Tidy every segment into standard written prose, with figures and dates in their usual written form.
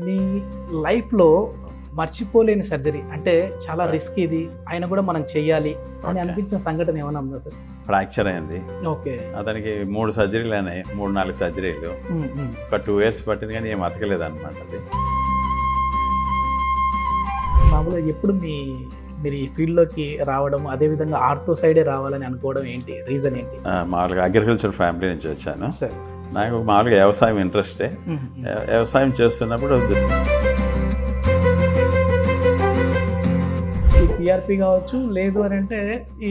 మీ లైఫ్‌లో మర్చిపోలేని సర్జరీ అంటే చాలా రిస్క్ ఇది. అయినా కూడా మనం చెయ్యాలి అని ఓకే. అనిపించిన సంఘటన ఏమైనా ఉందా సార్? ఫ్రాక్చర్ అయింది. ఓకే. అతనికి 3 సర్జరీలు అయినాయి. 3, 4 సర్జరీలు. హ్మ్. హ్మ్. ఒక 2 ఇయర్స్ పట్టింది కానీ ఏం అతకలేదన్నమాట అది. మామూలుగా ఎప్పుడు మీరు ఈ ఫీల్డ్‌లోకి రావడం, అదే విధంగా ఆర్థో సైడే రావాలని అనుకోవడం ఏంటి? రీజన్ ఏంటి? మామూలుగా అగ్రికల్చర్ ఫ్యామిలీ నుంచి వచ్చాను. సార్. నాకు మామూలుగా వ్యవసాయం ఇంట్రెస్టే. హ్మ్. హ్మ్. వ్యవసాయం చేస్తున్నప్పుడు ఈ పీఆర్పీ కావచ్చు, లేదు అని అంటే ఈ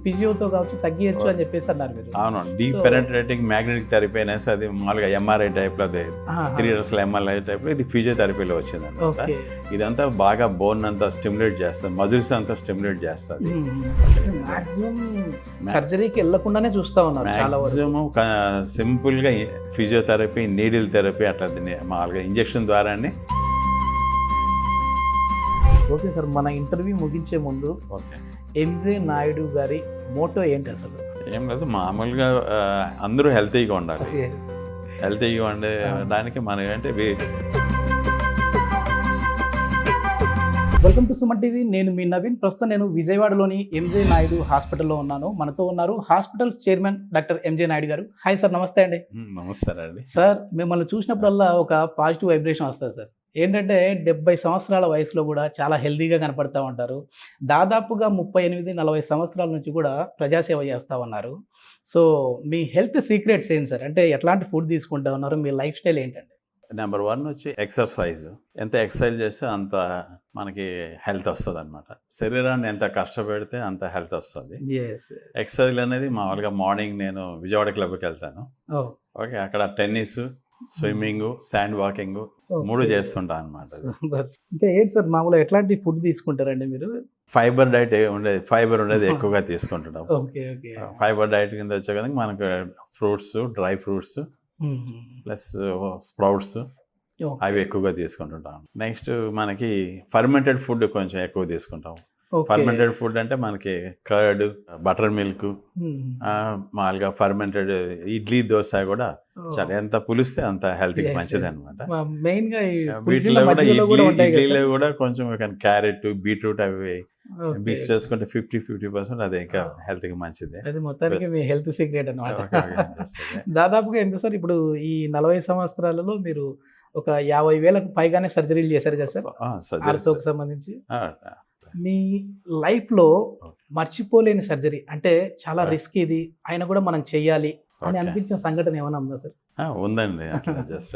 ఫిజియోతో కావచ్చు తగ్గియచ్చు అని చెప్పేసి అన్నారు మీరు. అవును deep So- penetrating magnetic therapy అనేసి అది మామూలుగా ఎంఆర్ఐ టైప్లో అది ఆహా. 3 ఇయర్స్లో ఎంఆర్ఐ టైప్లో ఇది ఫిజియోథెరపీలో వచ్చింది అనమాట. ఓకే. ఇదంతా బాగా బోన్ అంతా స్టిమ్యులేట్ చేస్తుంది, మజిల్స్ అంతా స్టిమ్యులేట్ చేస్తుంది. మాక్సిమం సర్జరీకి వెళ్ళకుండానే చూస్తా ఉన్నారు చాలా వరకు. మ్యాక్సిమం సింపుల్గా ఫిజియోథెరపీ, నీడిల్ థెరపీ అట్లా మామూలుగా ఇంజెక్షన్ ద్వారానే. ఓకే సార్, మన ఇంటర్వ్యూ ముగించే ముందు ఓకే. ఎంజే నాయుడు గారి మోటో ఏంటి అసలు? ఏం లేదు మామూలుగా అందరూ హెల్తీగా ఉండాలి. హెల్తీగా ఉండే దానికి మనం ఏంటంటే వెల్కమ్ టు సుమన్ టీవీ. నేను మీ నవీన్. ప్రస్తుతం నేను విజయవాడలోని ఎంజే నాయుడు హాస్పిటల్లో ఉన్నాను. మనతో ఉన్నారు hospital chairman doctor MJ Naidu garu. Hi sir, నమస్తే అండి. నమస్కారం అండి. సార్, మిమ్మల్ని చూసినప్పుడల్లా ఒక పాజిటివ్ వైబ్రేషన్ వస్తుంది సార్. ఏంటంటే 70 సంవత్సరాల వయసులో కూడా చాలా హెల్తీగా కనపడతా ఉంటారు. దాదాపుగా 38-40 సంవత్సరాల నుంచి కూడా ప్రజాసేవ చేస్తూ ఉన్నారు. సో మీ హెల్త్ సీక్రెట్స్ ఏంటి సార్? అంటే ఎట్లాంటి ఫుడ్ తీసుకుంటా ఉన్నారు? మీ లైఫ్ స్టైల్ ఏంటండి? నెంబర్ 1 వచ్చి ఎక్సర్సైజ్. ఎంత ఎక్సర్సైజ్ చేస్తే అంత మనకి హెల్త్ వస్తుంది అనమాట. శరీరాన్ని ఎంత కష్టపెడితే అంత హెల్త్ వస్తుంది. ఎక్సర్సైజ్ అనేది మామూలుగా మార్నింగ్ నేను విజయవాడ క్లబ్కి వెళ్తాను. ఓకే, అక్కడ టెన్నిస్, స్విమ్మింగ్, శాండ్ వాకింగ్ 3 చేస్తుంటా అనమాట. అంటే ఏంటి సార్, మామూలుగా ఎట్లాంటి ఫుడ్ తీసుకుంటారండి మీరు? ఫైబర్ డైట్ ఉండేది ఎక్కువగా తీసుకుంటున్నాం. ఓకే. ఓకే. ఫైబర్ డైట్ కింద వచ్చే కదా మనకు fruits, dry fruits plus sprouts అవి ఎక్కువగా తీసుకుంటుంటాం. నెక్స్ట్ మనకి ఫర్మెంటెడ్ ఫుడ్ కొంచెం ఎక్కువ తీసుకుంటాం. ఫర్మెంటెడ్ ఫుడ్ అంటే మనకి కర్డ్, బటర్ మిల్క్, మామూలుగా ఫర్మెంటెడ్ ఇడ్లీ, దోశ కూడా చాలా ఎంత పులిస్తే అంత హెల్త్కి మంచిది అనమాట. మెయిన్ గా వీటిలో కూడా ఇడ్లీలో కూడా కొంచెం క్యారెట్, బీట్రూట్ అవి మిక్స్ చేసుకుంటే 50% అది ఇంకా హెల్త్కి మంచిది. అది మొత్తానికి మీ హెల్త్ సీక్రెట్ అనమాట. దాదాపుగా ఎంత సార్ ఇప్పుడు ఈ 40 సంవత్సరాలలో మీరు ఒక 50,000కు పైగానే సర్జరీలు చేశారు కదా సార్ ఆర్థోకి సంబంధించి? మీ లైఫ్లో మర్చిపోలేని సర్జరీ అంటే చాలా రిస్క్ ఇది, అయినా కూడా మనం చెయ్యాలి అని అనిపించిన సంఘటన ఏమైనా ఉందా సార్? ఉందండి. జస్ట్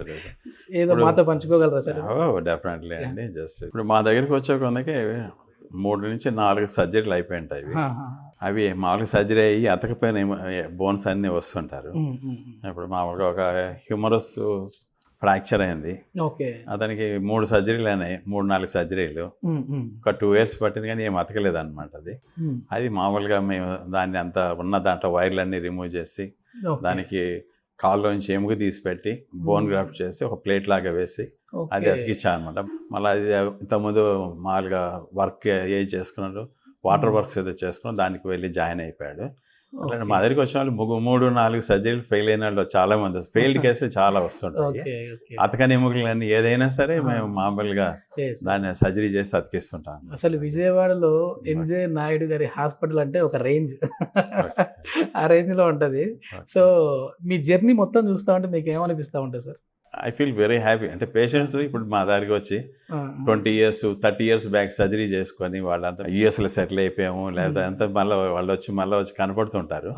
ఏదో మాతో పంచుకోగలరా సార్? డెఫినెట్లీ అండి. జస్ట్ ఇప్పుడు మా దగ్గరికి వచ్చే కొందకి 3 నుంచి 4 సర్జరీలు అయిపోయింటాయి. అవి మామూలుగా సర్జరీ అయ్యి అతకపోయిన బోన్స్ అన్నీ వస్తుంటారు. ఇప్పుడు మామూలుగా ఒక హ్యూమరస్ ఫ్రాక్చర్ అయింది. ఓకే. అతనికి 3 సర్జరీలు అయినాయి. 3, 4 సర్జరీలు. ఒక 2 ఇయర్స్ పట్టింది కానీ ఏం అతకలేదు అనమాట అది. అది మామూలుగా మేము దాన్ని అంతా ఉన్న దాంట్లో వైర్లన్నీ రిమూవ్ చేసి దానికి కాల్లోంచి ఎముక తీసి పెట్టి బోన్ గ్రాఫ్ట్ చేసి ఒక ప్లేట్ లాగా వేసి అది అతికిచ్చా అనమాట. మళ్ళీ అది ఇంతకుముందు మామూలుగా వర్క్ చేసుకున్నాడు, వాటర్ వర్క్స్ ఏదో చేసుకున్నాడు, దానికి వెళ్ళి జాయిన్ అయిపోయాడు. అట్లా మా దగ్గరికి వచ్చిన వాళ్ళు 3, 4 సర్జరీలు ఫెయిల్ అయిన వాళ్ళు చాలా మంది, ఫెయిల్డ్ కేసులు చాలా వస్తుంటాయి. అతకని ఎముకలన్నీ ఏదైనా సరే మేము మామూలుగా దాన్ని సర్జరీ చేసి అతికిస్తుంటాం. అసలు విజయవాడలో ఎంజే నాయుడు గారి హాస్పిటల్ అంటే ఒక రేంజ్, ఆ రేంజ్ లో ఉంటది. సో మీ జర్నీ మొత్తం చూస్తా ఉంటే మీకు ఏమనిపిస్తూ ఉంటుంది sir? I feel very happy. అంటే పేషెంట్స్ ఇప్పుడు మా దగ్గరికి వచ్చి 20 years, 30 years బ్యాక్ సర్జరీ చేసుకొని వాళ్ళంతా యూఎస్లో సెటిల్ అయిపోయాము, లేదా అంతా మళ్ళీ వాళ్ళు వచ్చి కనపడుతుంటారు.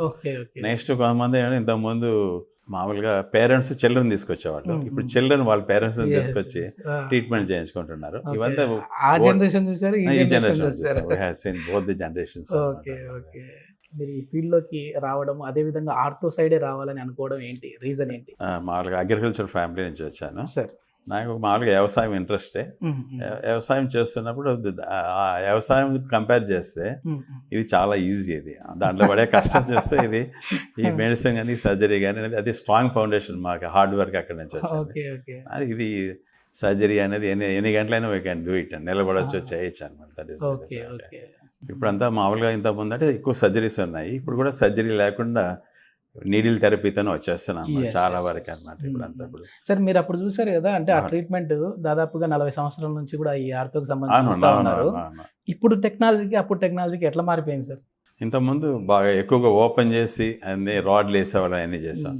నెక్స్ట్ కొంతమంది ఇంతకుముందు మామూలుగా పేరెంట్స్ చిల్డ్రన్ తీసుకొచ్చేవాళ్ళు, ఇప్పుడు చిల్డ్రన్ వాళ్ళ పేరెంట్స్ తీసుకొచ్చి ట్రీట్మెంట్ చేయించుకుంటున్నారు. ఇవంతా ఈ జనరేషన్ బోత్ ది జనరేషన్స్. మీరు ఈ ఫీల్డ్లోకి రావడం, అదే విధంగా ఆర్థో సైడే రావాలని అనుకోవడం ఏంటి? రీజన్ ఏంటి? మామూలుగా అగ్రికల్చర్ ఫ్యామిలీ నుంచి వచ్చాను. సార్. నాకు మామూలుగా వ్యవసాయం ఇంట్రెస్టే. వ్యవసాయం చేస్తున్నప్పుడు ఆ వ్యవసాయం కంపేర్ చేస్తే ఇది చాలా ఈజీ. ఇది దాంట్లో పడే కష్టం చేస్తే ఇది ఈ మెడిసిన్ కానీ సర్జరీ కానీ అనేది అది స్ట్రాంగ్ ఫౌండేషన్. మాకు హార్డ్ వర్క్ అక్కడ నుంచి వచ్చింది. ఇది సర్జరీ అనేది ఎన్ని గంటలైనా వీ కెన్ డూ ఇట్, నిలబడవచ్చు, చేయొచ్చు అనమాట. ఇప్పుడంతా మామూలుగా ఇంతకుముందు అంటే ఎక్కువ సర్జరీస్ ఉన్నాయి. ఇప్పుడు కూడా సర్జరీ లేకుండా నీడిల్ థెరపీతోనే వచ్చేస్తున్నాం చాలా వరకు అనమాట ఇప్పుడు అంతా. ఇప్పుడు సార్ మీరు అప్పుడు చూసారు కదా, అంటే ఆ ట్రీట్మెంట్ దాదాపుగా 40 సంవత్సరాల నుంచి కూడా ఈ ఆర్థోకి సంబంధించి ఉన్నారు. ఇప్పుడు టెక్నాలజీకి అప్పుడు టెక్నాలజీకి ఎట్లా మారిపోయింది సార్? ఇంతకుముందు బాగా ఎక్కువగా ఓపెన్ చేసి అన్ని రాడ్లు వేసేవాళ్ళం, అన్ని చేసాం,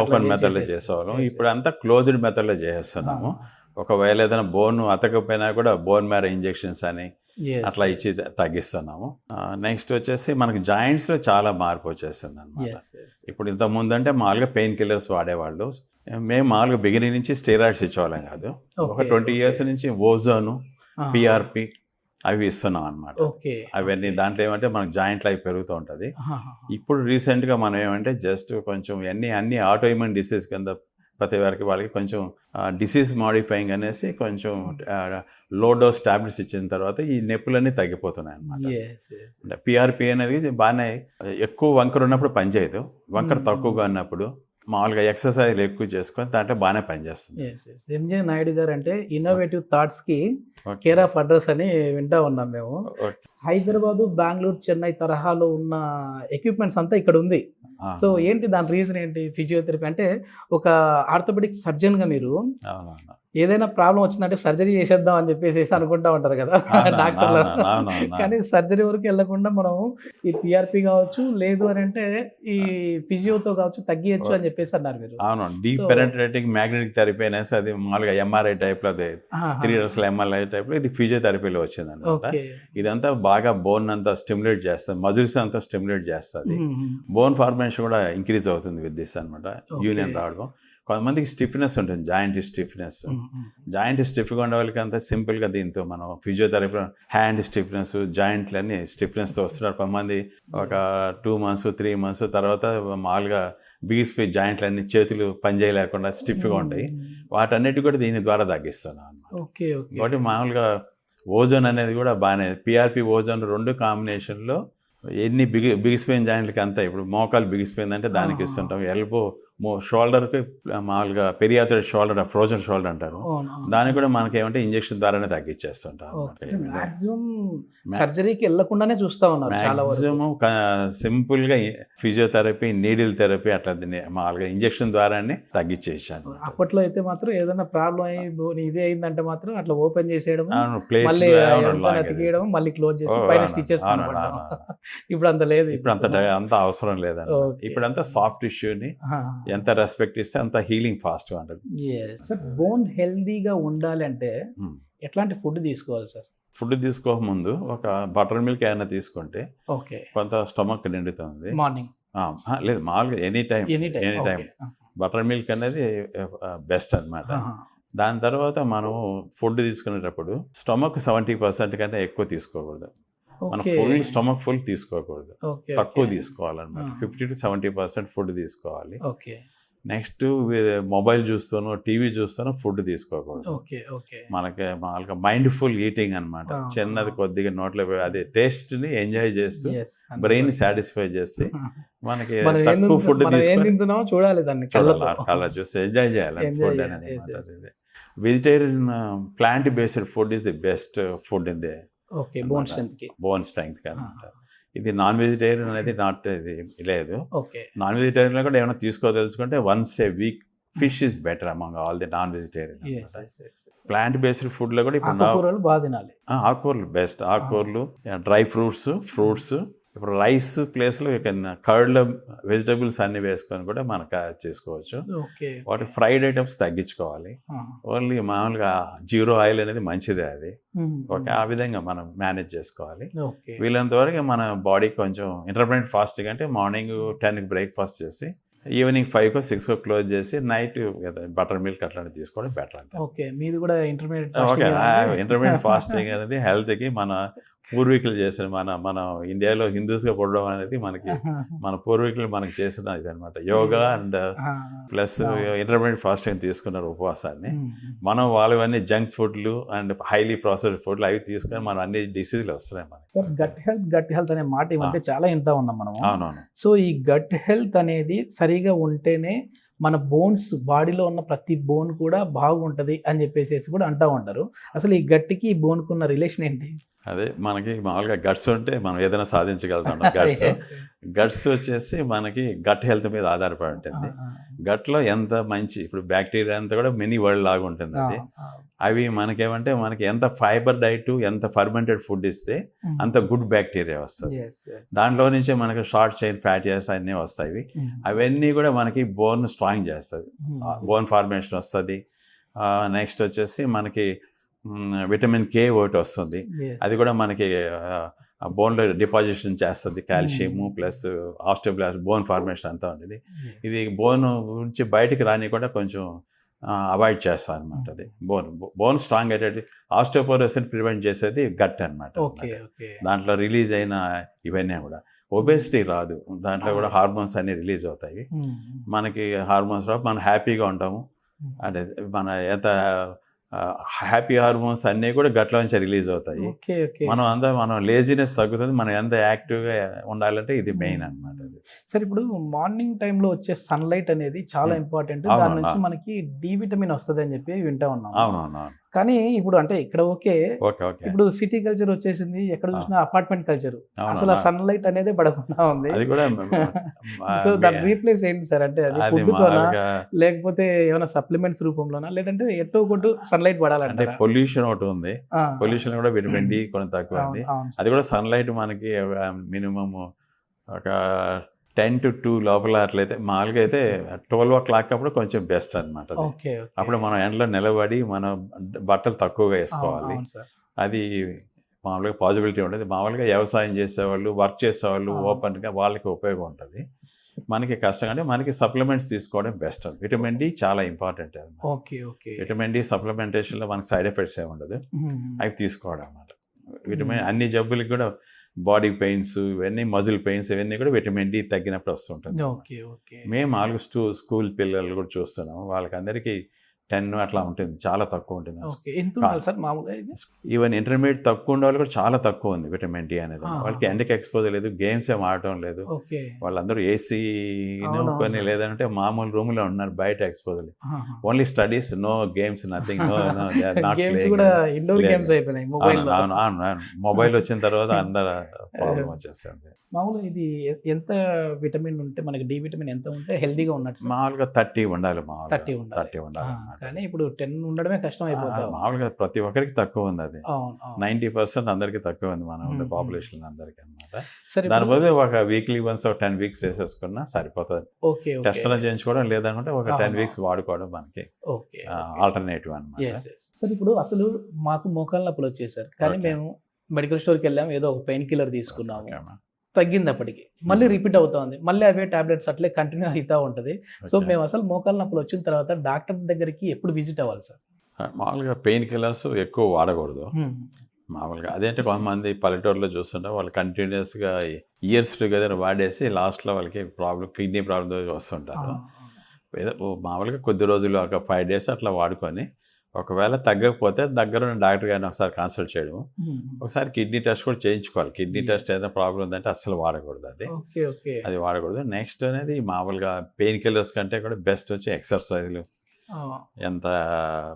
ఓపెన్ మెథడ్లో చేసేవాళ్ళం. ఇప్పుడు అంతా క్లోజ్డ్ మెథడ్లో చేస్తున్నాము. ఒకవేళ ఏదైనా బోన్ అతకపోయినా కూడా బోన్ మ్యారో ఇంజెక్షన్స్ అని అట్లా ఇచ్చి తగ్గిస్తున్నాము. నెక్స్ట్ వచ్చేసి మనకి జాయింట్స్లో చాలా మార్పు వచ్చేస్తుంది అనమాట. ఇప్పుడు ఇంతకుముందు అంటే మామూలుగా పెయిన్ కిల్లర్స్ వాడేవాళ్ళు, మేము మామూలుగా బిగినింగ్ నుంచి స్టెరాయిడ్స్ ఇచ్చేవాళ్ళం కాదు. ఒక 20 years నుంచి ఓజోను, పిఆర్పి అవి ఇస్తున్నాం అనమాట. అవన్నీ దాంట్లో ఏమంటే మనకు జాయింట్లు అవి పెరుగుతూ ఉంటుంది. ఇప్పుడు రీసెంట్గా మనం ఏమంటే జస్ట్ కొంచెం అన్ని ఆటో ఇమ్యూన్ డిసీజ్ కింద ప్రతి వారికి వాళ్ళకి కొంచెం డిసీజ్ మాడిఫైయింగ్ అనేసి కొంచెం లో డోస్ టాబ్లెట్స్ ఇచ్చిన తర్వాత ఈ నొప్పులన్నీ తగ్గిపోతున్నాయి అన్నమాట. పిఆర్పి అనేది బాగానే ఎక్కువ వంకర ఉన్నప్పుడు పనిచేయదు, వంకర తక్కువగా ఉన్నప్పుడు మామూలుగా ఎక్సర్సైజ్ ఎక్కువ చేసుకొని దాంట్లో బాగానే పనిచేస్తుంది. ఎంజే నాయుడు గారు అంటే ఇన్నోవేటివ్ థాట్స్ కి కేర్ ఆఫ్ అడ్రస్ అని వింటా ఉన్నాం మేము. హైదరాబాదు, బెంగళూరు, చెన్నై తరహాలో ఉన్న ఎక్విప్మెంట్స్ అంతా ఇక్కడ ఉంది. సో ఏంటి దాని రీజన్ ఏంటి? ఫిజియోథెరపీ అంటే ఒక ఆర్థోపెడిక్ సర్జన్ గా మీరు ఏదైనా ప్రాబ్లం వచ్చిందంటే సర్జరీ చేసేద్దాం అని చెప్పేసి అనుకుంటా ఉంటారు కదా డాక్టర్లు, కానీ సర్జరీ వరకు వెళ్లకుండా మనం ఈ పిఆర్పి కావచ్చు, లేదు అని అంటే ఈ ఫిజియోతో కావచ్చు తగ్గియచ్చు అని చెప్పేసి అన్నారు మీరు. అవును, డీప్ పెనట్రేటింగ్ మ్యాగ్నెటిక్ థెరపీ అనేసి అది మామూలుగా ఎంఆర్ఐ టైప్ లో, 3 years ఎంఆర్ఐ టైప్ లో ఇది ఫిజియోథెరపీలో వచ్చింది అనమాట. ఇదంతా బాగా బోన్ అంతా స్టిమ్యులేట్ చేస్తుంది, మజిల్స్ అంతా స్టిమ్యులేట్ చేస్తుంది, బోన్ ఫార్మేషన్ కూడా ఇంక్రీజ్ అవుతుంది విత్ దిస్ అనమాట. యూనియన్ రావడం, కొంతమందికి స్టిఫ్నెస్ ఉంటుంది, జాయింట్ స్టిఫ్నెస్. జాయింట్ స్టిఫ్గా ఉండే వాళ్ళకి అంతా సింపుల్గా దీంతో మనం ఫిజియోథెరపీ హ్యాండ్ స్టిఫ్నెస్, జాయింట్లన్నీ స్టిఫ్నెస్తో వస్తున్నారు. కొంతమంది ఒక 2 months 3 months తర్వాత మామూలుగా బిగిసిపోయి జాయింట్లన్నీ చేతులు పనిచేయలేకుండా స్టిఫ్గా ఉంటాయి. వాటన్నిటి కూడా దీని ద్వారా తగ్గిస్తున్నాం అన్నమాట. కాబట్టి మామూలుగా ఓజోన్ అనేది కూడా బాగానే, పిఆర్పి ఓజోన్ 2 కాంబినేషన్లో ఎన్ని బిగిసిపోయిన జాయింట్లకి అంతా, ఇప్పుడు మోకాలు బిగిసిపోయిందంటే దానికి ఇస్తుంటాం, ఎల్బో షోల్డర్కి మామూలుగా పెరియాథరైడ్ షోల్డర్, ఫ్రోజన్ షోల్డర్ అంటారు, దానికి కూడా మనకి ఏమంటే ఇంజెక్షన్ ద్వారానే తగ్గించేస్తుంటాం. సర్జరీకి వెళ్ళకుండానే చూస్తా ఉన్నారు మాక్సిమం సింపుల్గా ఫిజియోథెరపీ, నీడిల్ థెరపీ అట్లా మామూలుగా ఇంజెక్షన్ ద్వారానే తగ్గించేసాను. అప్పట్లో అయితే మాత్రం ఏదైనా ప్రాబ్లం అయ్యి ఇదే అయిందంటే మాత్రం అట్లా ఓపెన్ చేసేయడం, మళ్ళీ మళ్ళీ క్లోజ్ చేసి పైన స్టిచెస్. ఇప్పుడు అంత లేదు, ఇప్పుడు అంత అవసరం లేదండి. ఇప్పుడు అంతా సాఫ్ట్ టిష్యూని ఎంత రెస్పెక్ట్ ఇస్తే అంత హీలింగ్ ఫాస్ట్గా ఉంటుంది. సార్, బోన్ హెల్దీగా ఉండాలి అంటే ఎట్లాంటి ఫుడ్ తీసుకోవాలి సార్? ఫుడ్ తీసుకోకముందు ఒక బటర్ మిల్క్ ఏమైనా తీసుకుంటే కొంత స్టమక్ నిండుతుంది. మార్నింగ్ లేదు, మామూలుగా ఎనీ టైం బటర్ మిల్క్ అనేది బెస్ట్ అన్నమాట. దాని తర్వాత మనం ఫుడ్ తీసుకునేటప్పుడు స్టమక్ 70% కంటే ఎక్కువ తీసుకోకూడదు. మనం స్టమక్ ఫుల్ తీసుకోకూడదు, తక్కువ తీసుకోవాలన్నమాట. 50 to 70% ఫుడ్ తీసుకోవాలి. నెక్స్ట్ మొబైల్ చూస్తాను, టీవీ చూస్తాను, ఫుడ్ తీసుకోకూడదు. మనకి మామూలుగా మైండ్ఫుల్ ఈటింగ్ అనమాట. చిన్నది కొద్దిగా నోట్లో అదే టేస్ట్ని ఎంజాయ్ చేస్తూ బ్రెయిన్ సాటిస్ఫై చేసి మనకి తక్కువ ఫుడ్ తీసుకుని చూడాలి, దాన్ని అలా చూసి ఎంజాయ్ చేయాలి ఫుడ్ అనేది. Vegetarian plant based food is the best food in the bone strength అనమాట. ఇది నాన్ వెజిటేరియన్ అనేది ఇది లేదు. నాన్ వెజిటేరియన్ కూడా ఏమైనా తీసుకోదలుచుకుంటే once a week fish is better among all the non vegetarian. Plant based food లో కూడా ఇప్పుడు ఆకుకూరలు బెస్ట్. ఆకుకూరలు, డ్రై ఫ్రూట్స్. ఇప్పుడు రైస్ ప్లేస్లో కర్డ్లో వెజిటబుల్స్ అన్ని వేసుకొని కూడా మనకు చేసుకోవచ్చు. వాటి ఫ్రైడ్ ఐటమ్స్ తగ్గించుకోవాలి. ఓన్లీ మామూలుగా 0 ఆయిల్ అనేది మంచిదే అది. ఆ విధంగా మనం మేనేజ్ చేసుకోవాలి. వీళ్ళంత వరకు మన బాడీ కొంచెం ఇంటర్మిటెంట్ ఫాస్టింగ్ అంటే మార్నింగ్ 10కి బ్రేక్ఫాస్ట్ చేసి ఈవినింగ్ 5 or 6 క్లోజ్ చేసి నైట్ బటర్ మిల్క్ అట్లాంటివి తీసుకోవడం బెటర్. ఇంటర్మీడియట్ ఫాస్టింగ్ అనేది హెల్త్కి మన పూర్వీకులు చేసిన మన ఇండియాలో హిందూస్గా పుట్టడం అనేది మన పూర్వీకులు మనకి చేసిన ఇది అనమాట. Yoga and plus intermediate fasting తీసుకున్నారు ఉపవాసాన్ని. మనం వాళ్ళవన్నీ జంక్ ఫుడ్లు అండ్ హైలీ ప్రాసెస్డ్ ఫుడ్లు అవి తీసుకొని మనం అన్ని డిసీజులు వస్తున్నాయి మనకి. సార్, గట్ హెల్త్ అనే మాట ఈ మధ్య చాలా వింటా ఉన్నాం మనం. అవునవును. సో ఈ గట్ హెల్త్ అనేది సరిగా ఉంటేనే మన బోన్స్, బాడీలో ఉన్న ప్రతి బోన్ కూడా బాగుంటుంది అని చెప్పేసి కూడా అంటూ ఉంటారు. అసలు ఈ గట్టికి ఈ బోన్కి ఉన్న రిలేషన్ ఏంటి? అదే మనకి మామూలుగా గట్స్ ఉంటే మనం ఏదైనా సాధించగలుగుతాం. గట్స్ వచ్చేసి మనకి గట్ హెల్త్ మీద ఆధారపడి ఉంటుంది. గట్లో ఎంత మంచి ఇప్పుడు బ్యాక్టీరియా అంతా కూడా మినీ వరల్డ్ లాగా ఉంటుంది అది. అవి మనకేమంటే మనకి ఎంత ఫైబర్ డైట్, ఎంత ఫర్మెంటెడ్ ఫుడ్ ఇస్తే అంత గుడ్ బ్యాక్టీరియా వస్తుంది. దాంట్లో నుంచే మనకి షార్ట్ చైన్ ఫ్యాటీ యాసిడ్స్ అన్నీ వస్తాయి. అవన్నీ కూడా మనకి బోన్ స్ట్రాంగ్ చేస్తుంది, బోన్ ఫార్మేషన్ వస్తుంది. నెక్స్ట్ వచ్చేసి మనకి విటమిన్ కే ఒకటి వస్తుంది, అది కూడా మనకి బోన్లో డిపాజిషన్ చేస్తుంది. Calcium plus osteoblast bone formation అంతా ఉంటుంది. ఇది బోన్ నుంచి బయటికి రాని కూడా కొంచెం అవాయిడ్ చేస్తాను అనమాట. అది బోన్ స్ట్రాంగ్ అయ్యేది, ఆస్టియోపోరోసిస్ ప్రివెంట్ చేసేది గట్ అనమాట. దాంట్లో రిలీజ్ అయిన ఇవన్నీ కూడా ఒబేసిటీ రాదు, దాంట్లో కూడా హార్మోన్స్ అన్నీ రిలీజ్ అవుతాయి. మనకి హార్మోన్స్ రావు, మనం హ్యాపీగా ఉంటాము. అంటే మన ఎంత హ్యాపీ హార్మోన్స్ అన్నీ కూడా గట్ల నుంచి రిలీజ్ అవుతాయి. మనం లేజినెస్ తగ్గుతుంది, మనం ఎంత యాక్టివ్గా ఉండాలంటే ఇది మెయిన్ అనమాట. సార్ ఇప్పుడు మార్నింగ్ టైంలో వచ్చే సన్లైట్ అనేది చాలా ఇంపార్టెంట్, దాని నుంచి మనకి డి విటమిన్ వస్తుంది అని చెప్పి వింటా ఉన్నాం. అవునవును. కానీ ఇప్పుడు అంటే ఇక్కడ ఓకే, ఇప్పుడు సిటీ కల్చర్ వచ్చేసింది, ఎక్కడ చూసినా అపార్ట్మెంట్ కల్చర్, అసలు ఆ సన్లైట్ అనేది పడకుండా ఉంది. సో దాని రీప్లేస్ ఏంటి సార్? అంటే అది ఫుడ్తోనా, లేకపోతే ఏమైనా సప్లిమెంట్స్ రూపంలోనా, లేదంటే ఎట్టో కొట్టు సన్లైట్ పడాలంటే? పొల్యూషన్ ఒకటి ఉంది, పొల్యూషన్ కూడా విటమిన్ డి కొంచెం తక్కువ ఉంది. అది కూడా సన్లైట్ మనకి మినిమం ఒక 10 to 2 లోపల అట్లయితే, మామూలుగా అయితే 12 o'clock అప్పుడు కొంచెం బెస్ట్ అనమాట. అప్పుడు మనం ఎండలో నిలబడి మనం బట్టలు తక్కువగా వేసుకోవాలి. అది మామూలుగా పాజిబిలిటీ ఉంటుంది. మామూలుగా వ్యవసాయం చేసేవాళ్ళు, వర్క్ చేసేవాళ్ళు ఓపెన్గా వాళ్ళకి ఉపయోగం ఉంటుంది. మనకి కష్టం అంటే మనకి సప్లిమెంట్స్ తీసుకోవడం బెస్ట్. విటమిన్ డి చాలా ఇంపార్టెంట్ అనమాట. విటమిన్ డి సప్లిమెంటేషన్లో మనకి సైడ్ ఎఫెక్ట్స్ ఏమి ఉండదు, అవి తీసుకోవడం అనమాట. విటమిన్ అన్ని జబ్బులకి కూడా, బాడీ పెయిన్స్ ఇవన్నీ, మజిల్ పెయిన్స్ ఇవన్నీ కూడా విటమిన్ డి తగ్గినప్పుడు వస్తుంటుంది. మేము 4 స్కూల్ పిల్లలు కూడా చూస్తున్నాము, వాళ్ళకి అందరికీ 10 అట్లా ఉంటుంది, చాలా తక్కువ ఉంటుంది. ఈవెన్ ఇంటర్మీడియట్ తక్కువ ఉండే వాళ్ళు కూడా చాలా తక్కువ ఉంది విటమిన్ డి అనేది. వాళ్ళకి ఎండకి ఎక్స్పోజర్ లేదు, గేమ్స్ ఏం ఆడటం లేదు, వాళ్ళందరూ ఏసీ కొన్ని లేదంటే మామూలు రూమ్ లో ఉన్నారు, బయట ఎక్స్పోజర్ లేదు. Only studies, no games, nothing. Mobile వచ్చిన తర్వాత అందరూ ప్రాబ్లం వచ్చేస్తుంది. మామూలుగా ఇది ఎంత విటమిన్ ఉంటే మనకి డి విటమిన్ ఎంత ఉంటే హెల్దీగా ఉన్నట్టు? మామూలుగా 30 ఉండాలి. 30 ఉండాలి. కానీ ఇప్పుడు 10 ఉండడమే కష్టం అయిపోతుంది. మామూలుగా ప్రతి ఒక్కరికి తక్కువ ఉంది, అది 90% అందరికి తక్కువ ఉంది మన ఉండే పాపులేషన్ అందరికి అనమాట. దాని బదులు ఒక వీక్లీ వన్స్ 10 weeks వేసేసుకున్నా సరిపోతుంది. టెస్టులు చేయించుకోవడం లేదనుకుంటే ఒక 10 weeks వాడుకోవడం మనకి ఆల్టర్నేటివ్ అనమాట. సార్ ఇప్పుడు అసలు మాకు మోకాళ్ళ నొప్పులు వచ్చేసారు, కానీ మేము మెడికల్ స్టోర్కి వెళ్ళాము, ఏదో ఒక పెయిన్ కిల్లర్ తీసుకున్నాము, తగ్గింది, అప్పటికి మళ్ళీ రిపీట్ అవుతుంది, మళ్ళీ అవే టాబ్లెట్స్ అట్లే కంటిన్యూ అవుతూ ఉంటుంది. సో మేము అసలు మోకాళ్ళ నొప్పులు వచ్చిన తర్వాత డాక్టర్ దగ్గరికి ఎప్పుడు విజిట్ అవ్వాలి సార్? మామూలుగా పెయిన్ కిల్లర్స్ ఎక్కువ వాడకూడదు మామూలుగా. అదేంటే కొంతమంది పల్లెటూరులో చూస్తుంటే వాళ్ళు కంటిన్యూస్గా ఇయర్స్ టుగెదర్ వాడేసి లాస్ట్లో వాళ్ళకి కిడ్నీ ప్రాబ్లం వస్తుంటారు. ఏదో మామూలుగా కొద్ది రోజులు ఒక 5 days అట్లా వాడుకొని, ఒకవేళ తగ్గకపోతే దగ్గర ఉన్న డాక్టర్ గారిని ఒకసారి కన్సల్ట్ చేయడం, ఒకసారి కిడ్నీ టెస్ట్ కూడా చేయించుకోవాలి. కిడ్నీ టెస్ట్ ఏదైనా ప్రాబ్లం ఉందంటే అసలు వాడకూడదు, అది వాడకూడదు. నెక్స్ట్ అనేది మామూలుగా పెయిన్ కిల్లర్స్ కంటే కూడా బెస్ట్ వచ్చి ఎక్సర్సైజ్లు. ఎంత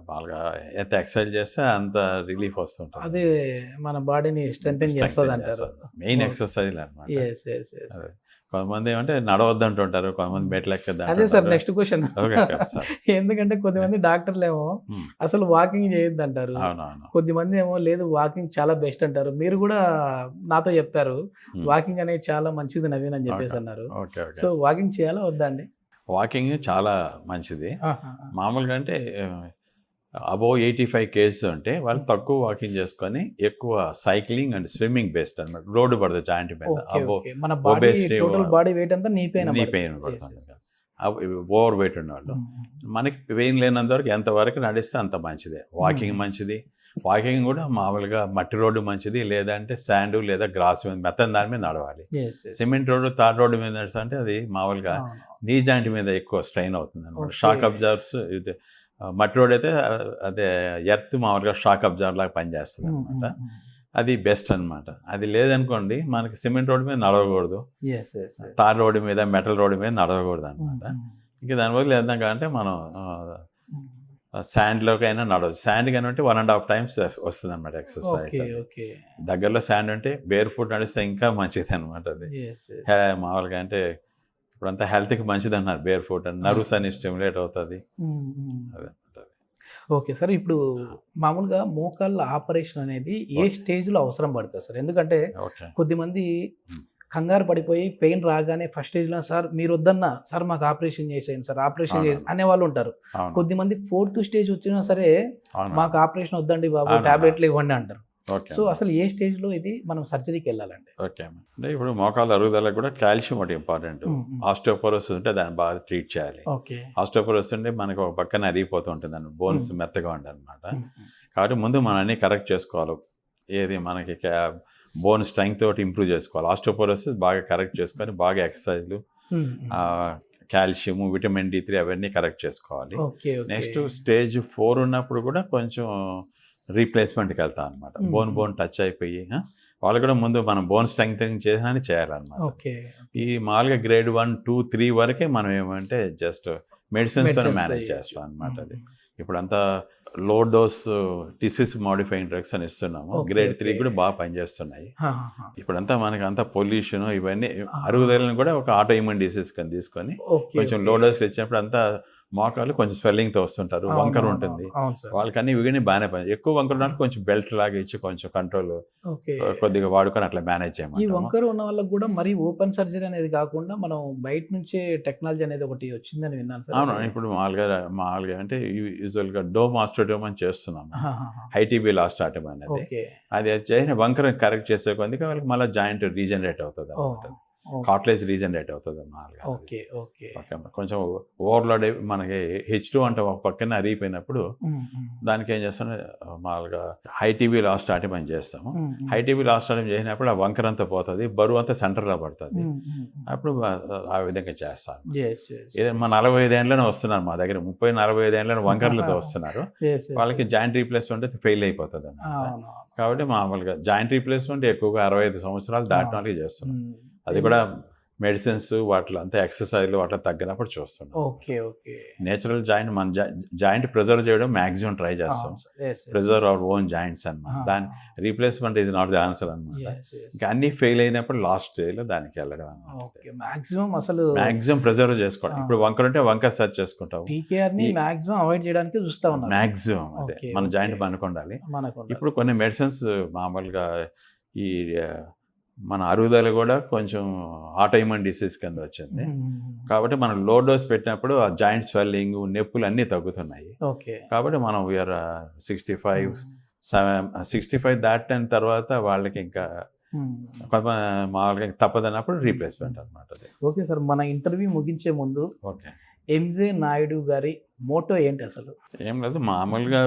బాగా ఎంత ఎక్సర్సైజ్ చేస్తే అంత రిలీఫ్ వస్తుంటుంది, అదే మన బాడీని స్ట్రెంథెన్ చేస్తుంది అంటారు. మెయిన్ ఎక్సర్సైజ్ అనమాట. కొంతమంది ఏమంటే నడవద్దంటుంటారు, కొంతమంది మెట్లు ఎక్కద్దు. అదే సార్ నెక్స్ట్ క్వశ్చన్. ఎందుకంటే కొద్దిమంది డాక్టర్లు ఏమో అసలు వాకింగ్ చేయొద్దు అంటారు, కొద్దిమంది ఏమో లేదు వాకింగ్ చాలా బెస్ట్ అంటారు. మీరు కూడా నాతో చెప్పారు వాకింగ్ అనేది చాలా మంచిది నవీన్ అని చెప్పేసి అన్నారు. సో వాకింగ్ చేయాలా వద్దా అండి? వాకింగ్ చాలా మంచిది. మామూలుగా అంటే అబోవ్ 85 kgs అంటే వాళ్ళు తక్కువ వాకింగ్ చేసుకొని ఎక్కువ సైక్లింగ్ అండ్ స్విమ్మింగ్ బెస్ట్ అనమాట. రోడ్డు పడుతుంది జాయింట్ మీద, నీ పెయిన్ పడుతుంది. ఓవర్ వెయిట్ ఉన్నవాళ్ళు, మనకి పెయిన్ లేనంత వరకు ఎంతవరకు నడిస్తే అంత మంచిదే. వాకింగ్ మంచిది. వాకింగ్ కూడా మామూలుగా మట్టి రోడ్డు మంచిది, లేదంటే శాండ్ లేదా గ్రాస్ మీద మెత్తని దాని మీద నడవాలి. సిమెంట్ రోడ్డు, తార్ రోడ్డు మీద నడిస్తే అంటే అది మామూలుగా నీ జాయింట్ మీద ఎక్కువ స్ట్రెయిన్ అవుతుంది అనమాట. Shock absorbs. ఇది మట్టి రోడ్ అయితే అదే ఎర్త్ మామూలుగా షాక్ అబ్జార్బ్ లాగా పనిచేస్తుంది అనమాట. అది బెస్ట్ అనమాట. అది లేదనుకోండి మనకి సిమెంట్ రోడ్డు మీద నడవకూడదు, తార్ రోడ్డు మీద మెటల్ రోడ్డు మీద నడవకూడదు అనమాట. ఇంకా దానివల్ల ఏదన్నా అంటే మనం శాండ్లోకైనా నడవచ్చు. శాండ్ కానీ ఉంటే 1.5 times వస్తుంది అనమాట ఎక్సర్సైజ్. దగ్గరలో శాండ్ ఉంటే బేర్ ఫుట్ నడిస్తే ఇంకా మంచిది అనమాట అది. మామూలుగా అంటే ఇప్పుడంతా హెల్త్కి మంచిది అన్నారు బేర్ ఫుట్ అని, నర్వ్స్ అని స్టిమ్యులేట్ అవుతుంది. అదే. ఓకే సార్, ఇప్పుడు మామూలుగా మోకాళ్ళ ఆపరేషన్ అనేది ఏ స్టేజ్లో అవసరం పడుతుంది సార్? ఎందుకంటే కొద్దిమంది కంగారు పడిపోయి పెయిన్ రాగానే ఫస్ట్ స్టేజ్లో సార్ మీరు వద్దన్నా సార్ మాకు ఆపరేషన్ చేసేయండి సార్, ఆపరేషన్ చేసి అనే వాళ్ళు ఉంటారు. కొద్దిమంది 4th stage వచ్చినా సరే మాకు ఆపరేషన్ వద్దండి బాబు, టాబ్లెట్లు ఇవ్వండి అంటారు. సో అసలు ఏ స్టేజ్లో ఇది మనం సర్జరీకి వెళ్ళాలంటే? ఓకే, అంటే ఇప్పుడు మోకాళ్ళ అరుగుదలకు కూడా కాల్షియం ఒకటి ఇంపార్టెంట్. ఆస్టియోపోరోసిస్ ఉంటే దాన్ని బాగా ట్రీట్ చేయాలి. ఆస్టియోపోరోసిస్ ఉంటే మనకు ఒక పక్కన అరిగిపోతూ ఉంటుంది అండి, బోన్స్ మెత్తగా ఉండి అనమాట. కాబట్టి ముందు మనం అన్ని కరెక్ట్ చేసుకోవాలి. ఏది మనకి బోన్ స్ట్రెంగ్త్ తోటి ఇంప్రూవ్ చేసుకోవాలి. ఆస్టియోపోరోసిస్ బాగా కరెక్ట్ చేసుకొని బాగా ఎక్సర్సైజ్లు, కాల్షియం, విటమిన్ D3 అవన్నీ కరెక్ట్ చేసుకోవాలి. నెక్స్ట్ స్టేజ్ 4 ఉన్నప్పుడు కూడా కొంచెం రీప్లేస్మెంట్కి వెళ్తాం అనమాట. బోన్ టచ్ అయిపోయి వాళ్ళు కూడా ముందు మనం బోన్ స్ట్రెంగ్తనింగ్ చేయాలన్నమాట. ఈ మామూలుగా గ్రేడ్ 1, 2, 3 వరకే మనం ఏమంటే జస్ట్ మెడిసిన్స్ మేనేజ్ చేస్తాం అనమాట. అది ఇప్పుడంతా low dose disease modifying drugs అని ఇస్తున్నాము. గ్రేడ్ 3 కూడా బాగా పనిచేస్తున్నాయి. ఇప్పుడంతా మనకి అంతా పొల్యూషన్ ఇవన్నీ అరుగుదలను కూడా ఒక ఆటో ఇమ్యూన్ డిసీజ్ కింద తీసుకొని కొంచెం లో డోస్లు ఇచ్చినప్పుడు అంతా మోకాలు కొంచెం స్వెల్లింగ్తో వస్తుంటారు, వంకర ఉంటుంది వాళ్ళకన్నీ. ఇవన్నీ బాగానే పని. ఎక్కువ వంకర ఉన్నట్టు కొంచెం బెల్ట్ లాగా ఇచ్చి కొంచెం కంట్రోల్ కొద్దిగా వాడుకొని అట్లా మేనేజ్ చేయమని. ఈ వంకర ఉన్న వాళ్ళకి కూడా మరి ఓపెన్ సర్జరీ అనేది కాకుండా మనం బయట నుంచే టెక్నాలజీ అనేది ఒకటి వచ్చిందని విన్నాను సార్. అవును, ఇప్పుడు మామూలుగా అంటే యూజువల్గా డోమ్ ఆస్టోటోమ్ అని చేస్తున్నాము. హైటీబీ లాస్టాటమ్ అనేది అది చేసిన వంకర కరెక్ట్ చేసే కొద్దిగా వాళ్ళకి మళ్ళీ జాయింట్ రీజనరేట్ అవుతుంది అన్నమాట. కార్టిలేజ్ రీజనరేట్ అవుతుంది మామూలుగా. కొంచెం ఓవర్లోడ్ మనకి H2 అంటే ఒక పక్కన అరిగిపోయినప్పుడు దానికి ఏం చేస్తాం మామూలుగా హైటీబీ లాస్టాటమ్ అని చేస్తాము. హైటీబీ లాస్టాటమ్ చేసినప్పుడు ఆ వంకర అంతా పోతుంది, బరువు అంతా సెంటర్లో పడుతుంది. అప్పుడు ఆ విధంగా చేస్తాను. మా 45 ఏళ్ళనే వస్తున్నారు మా దగ్గర, 30-45 ఏళ్ళని వంకరలతో వస్తున్నారు. వాళ్ళకి జాయింట్ రీప్లేస్మెంట్ అయితే ఫెయిల్ అయిపోతుంది అన్నమాట. కాబట్టి మామూలుగా జాయింట్ రీప్లేస్మెంట్ ఎక్కువగా 65 సంవత్సరాలు దాటిన వాళ్ళకి చేస్తున్నాం. అది కూడా మెడిసిన్స్ వాటిలో అంతా ఎక్సర్సైజ్లు వాటిలో తగ్గినప్పుడు చూస్తున్నాం. నేచురల్ జాయింట్ మన జాయింట్ ప్రిజర్వ్ చేయడం మ్యాక్సిమం ట్రై చేస్తాం. ప్రిజర్వ్ అవర్ ఓన్ జాయింట్స్ అన్నమాట. దాని replacement is not the answer అన్నమాట. ఇంకా అన్ని ఫెయిల్ అయినప్పుడు లాస్ట్ స్టేజ్లో దానికి వెళ్ళడం అన్నమాట. మ్యాక్సిమం ప్రిజర్వ్ చేసుకోవడం. ఇప్పుడు వంకర ఉంటే వంకర సర్చ్ చేసుకుంటాం. అవాయిడ్ చేయడానికి చూస్తాం మ్యాక్సిమం. అదే మన జాయింట్ మనకుండాలి. ఇప్పుడు కొన్ని మెడిసిన్స్ మామూలుగా ఈ మన అరుగుదల కూడా కొంచెం ఆటోఇమ్యూన్ డిసీజ్ కింద వచ్చింది. కాబట్టి మనం లో డోస్ పెట్టినప్పుడు ఆ జాయింట్ స్వెల్లింగ్, నొప్పులు అన్నీ తగ్గుతున్నాయి. కాబట్టి మనం వీఆర్ 65 దాటిన తర్వాత వాళ్ళకి ఇంకా మామూలుగా తప్పదన్నప్పుడు రీప్లేస్మెంట్ అనమాట. ఓకే సార్, మన ఇంటర్వ్యూ ముగించే ముందు MJ నాయుడు గారి మోటో ఏంటి అసలు? ఏం లేదు, మామూలుగా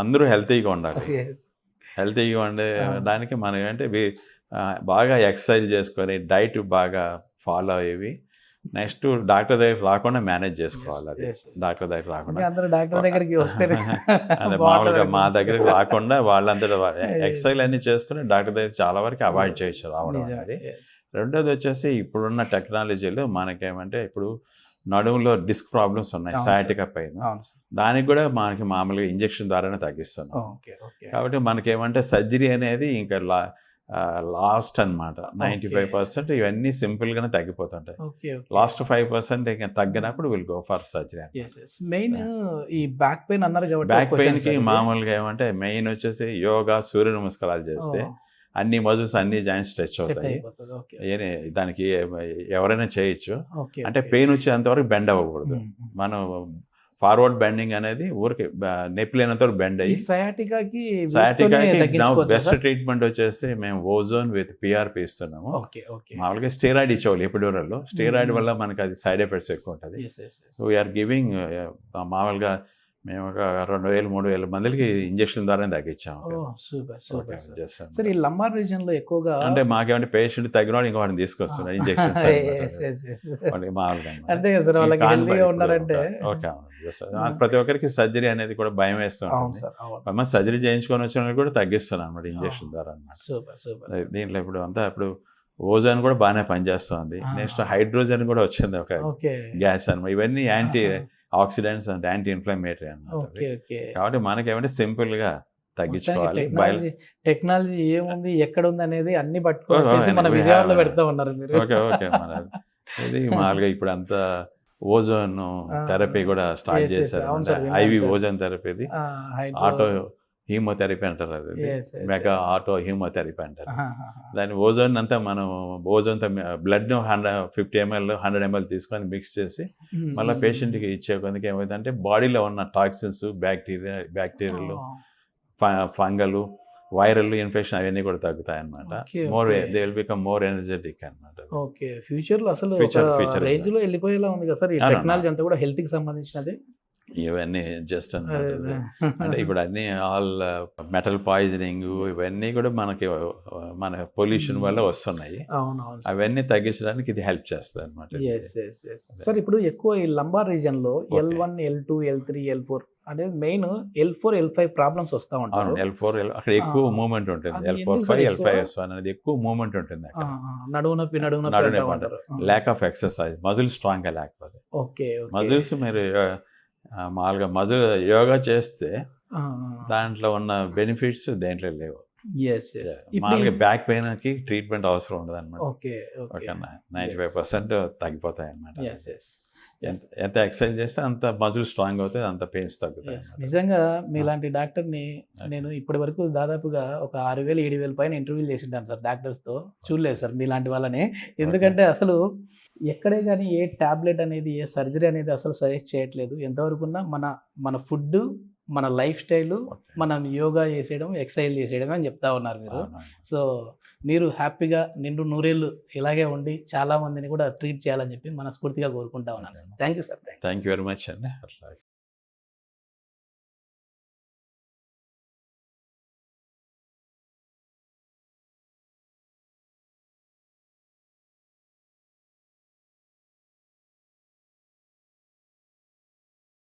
అందరూ హెల్తీగా ఉండాలి. హెల్తీగా ఉండే దానికి మనం ఏంటంటే బాగా ఎక్సర్సైజ్ చేసుకొని డైట్ బాగా ఫాలో అయ్యేవి. నెక్స్ట్ డాక్టర్ దగ్గర రాకుండా మేనేజ్ చేసుకోవాలి. అది డాక్టర్ దగ్గర రాకుండా అదే మామూలుగా మా దగ్గరికి రాకుండా వాళ్ళంతటా ఎక్సర్సైజ్ అన్ని చేసుకుని డాక్టర్ దగ్గర చాలా వరకు అవాయిడ్ చేయొచ్చు రావడం అనేది. రెండోది వచ్చేసి ఇప్పుడున్న టెక్నాలజీలో మనకేమంటే ఇప్పుడు నడుములో డిస్క్ ప్రాబ్లమ్స్ ఉన్నాయి, సయాటికా పెయిన్. దానికి కూడా మనకి మామూలుగా ఇంజెక్షన్ ద్వారానే తగ్గిస్తున్నాం. కాబట్టి మనకేమంటే సర్జరీ అనేది ఇంకా లాస్ట్ అనమాట. 95% ఇవన్నీ సింపుల్గానే తగ్గిపోతుంటాయి. లాస్ట్ 5% ఇంకా తగ్గినప్పుడు will go for surgery. Main ఈ బ్యాక్ పెయిన్ అన్నారు కాబట్టి బ్యాక్ పెయిన్కి మామూలుగా ఏమంటే మెయిన్ వచ్చేసి యోగా, సూర్య నమస్కారాలు చేస్తే అన్ని మజిల్స్ అన్ని జాయింట్స్ స్ట్రెచ్ అవుతాయి. దానికి ఎవరైనా చేయొచ్చు. అంటే పెయిన్ వచ్చేంతవరకు బెండ్ అవ్వకూడదు. మనం ఫార్వర్డ్ బెండింగ్ అనేది ఊరికి నొప్పి లేనంత బెండ్ అయ్యి సయాటికాకి బెస్ట్ ట్రీట్మెంట్ వచ్చేసి మేము ఓజోన్ విత్ PRP ఇస్తున్నాము. మామూలుగా స్టెరాయిడ్ ఇచ్చేవాళ్ళు ఎపిడ్యూరల్లో. స్టెరాయిడ్ వల్ల మనకి అది సైడ్ ఎఫెక్ట్స్ ఎక్కువ ఉంటుంది. వీఆర్ గివింగ్ మామూలుగా మేము ఒక 2000-3000 మందికి ఇంజక్షన్ ద్వారా తగ్గించాము. సార్, ఈ లంబార్ రీజన్ లో ఎక్కువగా అంటే మాకేమంటే పేషెంట్ తగ్గిన వాడు ఇంకా వాడిని తీసుకొస్తున్నారు ఇంజక్షన్స్. ప్రతి ఒక్కరికి సర్జరీ అనేది కూడా భయం వేస్తుంది. సర్జరీ చేయించుకొని వచ్చిన వాళ్ళు కూడా తగ్గిస్తున్నాను అనమాట ఇంజక్షన్ ద్వారా అన్నమాట. దీంట్లో ఇప్పుడు ఓజోన్ కూడా బాగానే పనిచేస్తుంది. నెక్స్ట్ హైడ్రోజన్ కూడా వచ్చింది, ఒక గ్యాస్ అనమాట. ఇవన్నీ యాంటీ ఆక్సిడెంట్స్ అంటే యాంటీ ఇన్ఫ్లమేటరీ అన్నమాట ఓకే ఓకే కాబట్టి మనకేమంటే సింపుల్గా తగ్గించుకోవాలి టెక్నాలజీ ఏముంది ఎక్కడ ఉంది అనేది అన్ని పట్టుకొని మన విజయవాడలో పెడతా ఉన్నారు మీరు. ఓకే ఓకే మన ఇది మామూలుగా ఇప్పుడు అంతా ఓజోన్ థెరపీ కూడా స్టార్ట్ చేశారు, ఐవి ఓజోన్ థెరపీ, ఆటో హీమోథెరపీ అంటారు, అది మెగా ఆటో హీమోథెరపీ అంటారు. దాని ఓజోన్ అంతా మనం ఓజోన్తో బ్లడ్ 50 ml 100 ml తీసుకొని మిక్స్ చేసి మళ్ళీ పేషెంట్కి ఇచ్చే కొందుకు ఏమవుతుందంటే బాడీలో ఉన్న టాక్సిన్స్, బ్యాక్టీరియాలు, ఫంగల్, వైరల్ ఇన్ఫెక్షన్ అవన్నీ కూడా తగ్గుతాయి అన్నమాట. More they will become more energetic అన్నమాట. ఓకే, ఫ్యూచర్ లో అసలు రేంజ్ లో వెళ్ళిపోయేలా ఉంది కదా సార్ ఈ టెక్నాలజీ అంతా కూడా, హెల్త్ కి సంబంధించినది. ఇవన్నీ జస్ట్ అన్నమాట. అంటే ఇప్పుడు అన్ని ఆల్ మెటల్ పాయిజనింగ్ ఇవన్నీ కూడా మనకి మన పొల్యూషన్ వల్ల వస్తున్నాయి. అవన్నీ తగ్గించడానికి ఇది హెల్ప్ చేస్తుంది అన్నమాట. సార్ ఇప్పుడు ఎక్కువ ఈ లంబార్ రీజన్ లో L1, L2, L3, L4 అనేది మెయిన్, L4, L5 ప్రాబ్లమ్స్ వస్తూ ఉంటాయి. L4 అక్కడ ఎక్కువ మూవ్మెంట్ ఉంటుంది, L4, L5, అనేది ఎక్కువ మూవ్మెంట్ ఉంటుంది. నడుము నొప్పి lack of exercise, muscle strong గా లేకపోతే. ఓకే, మజిల్స్ మీరు మామూలుగా మజిల్ యోగా చేస్తే దాంట్లో ఉన్న బెనిఫిట్స్ దేంట్లో లేవు. మామూలుగా బ్యాక్ పెయిన్ కి ట్రీట్మెంట్ అవసరం ఉండదు అనమాట. 95% తగ్గిపోతాయి అన్నమాట. ఎంత ఎక్సర్సైజ్ చేస్తే అంత మజిల్ స్ట్రాంగ్ అవుతుంది, అంత పెయిన్స్ తగ్గుతాయి. నిజంగా మీలాంటి డాక్టర్ని నేను ఇప్పటి వరకు దాదాపుగా ఒక 6,000-7,000 పైన ఇంటర్వ్యూలు చేసింటాను సార్ డాక్టర్స్తో. చూడలేదు సార్ మీలాంటి వాళ్ళని. ఎందుకంటే అసలు ఎక్కడే కానీ ఏ ట్యాబ్లెట్ అనేది, ఏ సర్జరీ అనేది అసలు సజెస్ట్ చేయట్లేదు. ఎంతవరకున్నా మన ఫుడ్, మన లైఫ్ స్టైలు, మనం యోగా చేసేయడం, ఎక్సర్సైజ్ చేసేయడం అని చెప్తా ఉన్నారు మీరు. సో మీరు హ్యాపీగా నిండు నూరేళ్ళు ఇలాగే ఉండి చాలా మందిని కూడా ట్రీట్ చేయాలని చెప్పి మనస్ఫూర్తిగా కోరుకుంటా ఉన్నాను sir. Thank you sir. Thank you very much అండి.